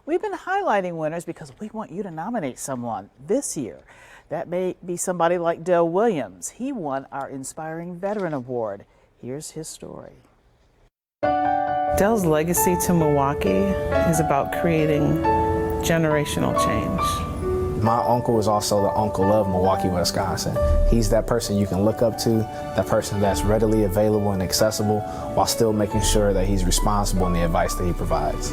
We've been highlighting winners because we want you to nominate someone this year. That may be somebody like Dale Williams. He won our Inspiring Veteran Award. Here's his story. Dale's legacy to Milwaukee is about creating generational change. My uncle is also the uncle of Milwaukee, Wisconsin. He's that person you can look up to, that person that's readily available and accessible while still making sure that he's responsible in the advice that he provides.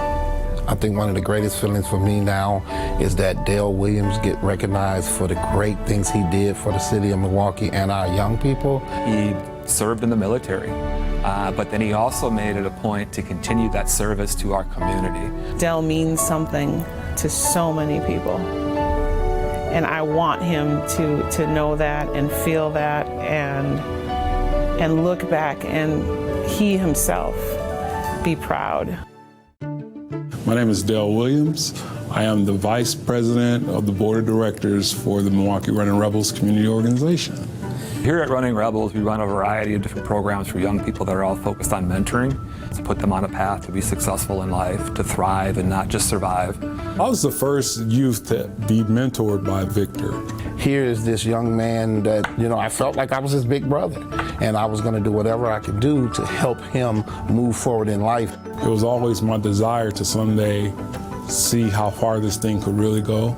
I think one of the greatest feelings for me now is that Dale Williams get recognized for the great things he did for the city of Milwaukee and our young people. He served in the military, but then he also made it a point to continue that service to our community. Dale means something to so many people. And I want him to know that and feel that and look back and he himself be proud. My name is Dale Williams. I am the Vice President of the Board of Directors for the Milwaukee Running Rebels Community Organization. Here at Running Rebels, we run a variety of different programs for young people that are all focused on mentoring, to put them on a path to be successful in life, to thrive and not just survive. I was the first youth to be mentored by Victor. Here is this young man that, I felt like I was his big brother, and I was going to do whatever I could do to help him move forward in life. It was always my desire to someday see how far this thing could really go.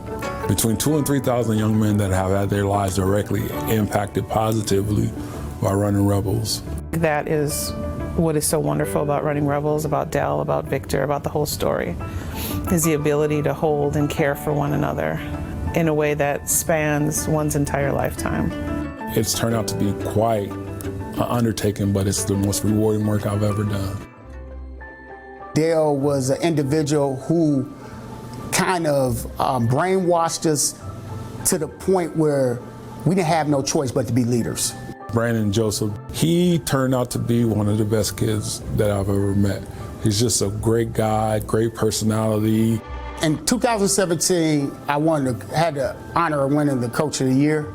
Between 2,000 and 3,000 young men that have had their lives directly impacted positively by Running Rebels. That is what is so wonderful about Running Rebels, about Dale, about Victor, about the whole story, is the ability to hold and care for one another in a way that spans one's entire lifetime. It's turned out to be quite an undertaking, but it's the most rewarding work I've ever done. Dale was an individual who kind of brainwashed us to the point where we didn't have no choice but to be leaders. Brandon Joseph, he turned out to be one of the best kids that I've ever met. He's just a great guy, great personality. In 2017, I had the honor of winning the Coach of the Year.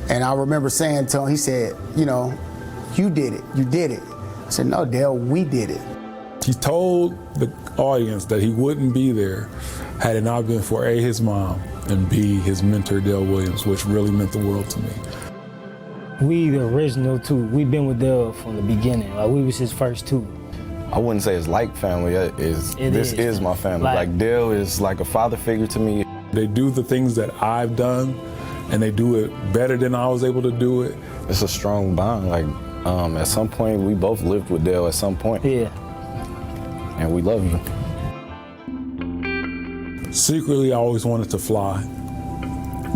And I remember saying to him, he said, you did it, you did it. I said, no, Dale, we did it. He told the audience that he wouldn't be there had it not been for A, his mom, and B, his mentor, Dale Williams, which really meant the world to me. We the original two. We've been with Dale from the beginning. Like, we was his first two. I wouldn't say it's like family. This is my family. Like Dale is like a father figure to me. They do the things that I've done, and they do it better than I was able to do it. It's a strong bond. Like at some point, we both lived with Dale at some point. Yeah. And we love you. Secretly, I always wanted to fly.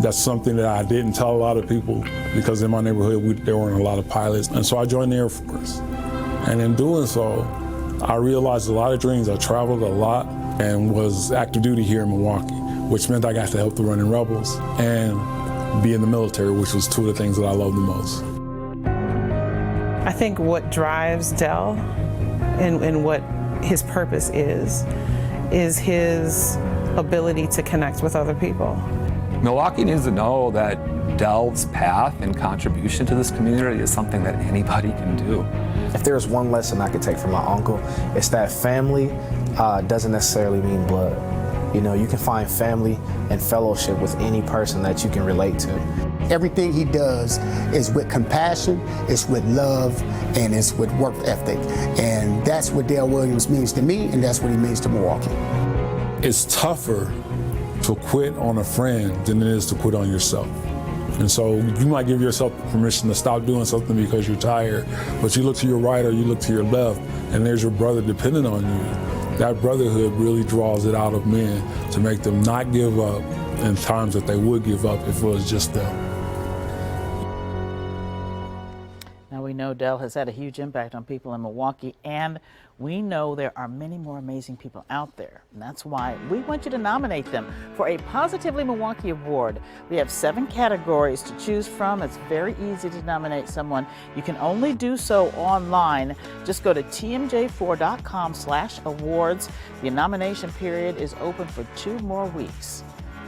That's something that I didn't tell a lot of people because in my neighborhood, there weren't a lot of pilots. And so I joined the Air Force. And in doing so, I realized a lot of dreams. I traveled a lot and was active duty here in Milwaukee, which meant I got to help the Running Rebels and be in the military, which was two of the things that I love the most. I think what drives Dale and what his purpose is his ability to connect with other people. Milwaukee needs to know that Dale's path and contribution to this community is something that anybody can do. If there's one lesson I could take from my uncle, it's that family doesn't necessarily mean blood. You can find family and fellowship with any person that you can relate to. Everything he does is with compassion, it's with love, and it's with work ethic. And that's what Dale Williams means to me, and that's what he means to Milwaukee. It's tougher to quit on a friend than it is to quit on yourself. And so you might give yourself permission to stop doing something because you're tired, but you look to your right or you look to your left, and there's your brother depending on you. That brotherhood really draws it out of men to make them not give up in times that they would give up if it was just them. Now we know Dale has had a huge impact on people in Milwaukee, and we know there are many more amazing people out there. And that's why we want you to nominate them for a Positively Milwaukee Award. We have 7 categories to choose from. It's very easy to nominate someone. You can only do so online. Just go to tmj4.com/awards. The nomination period is open for 2 more weeks.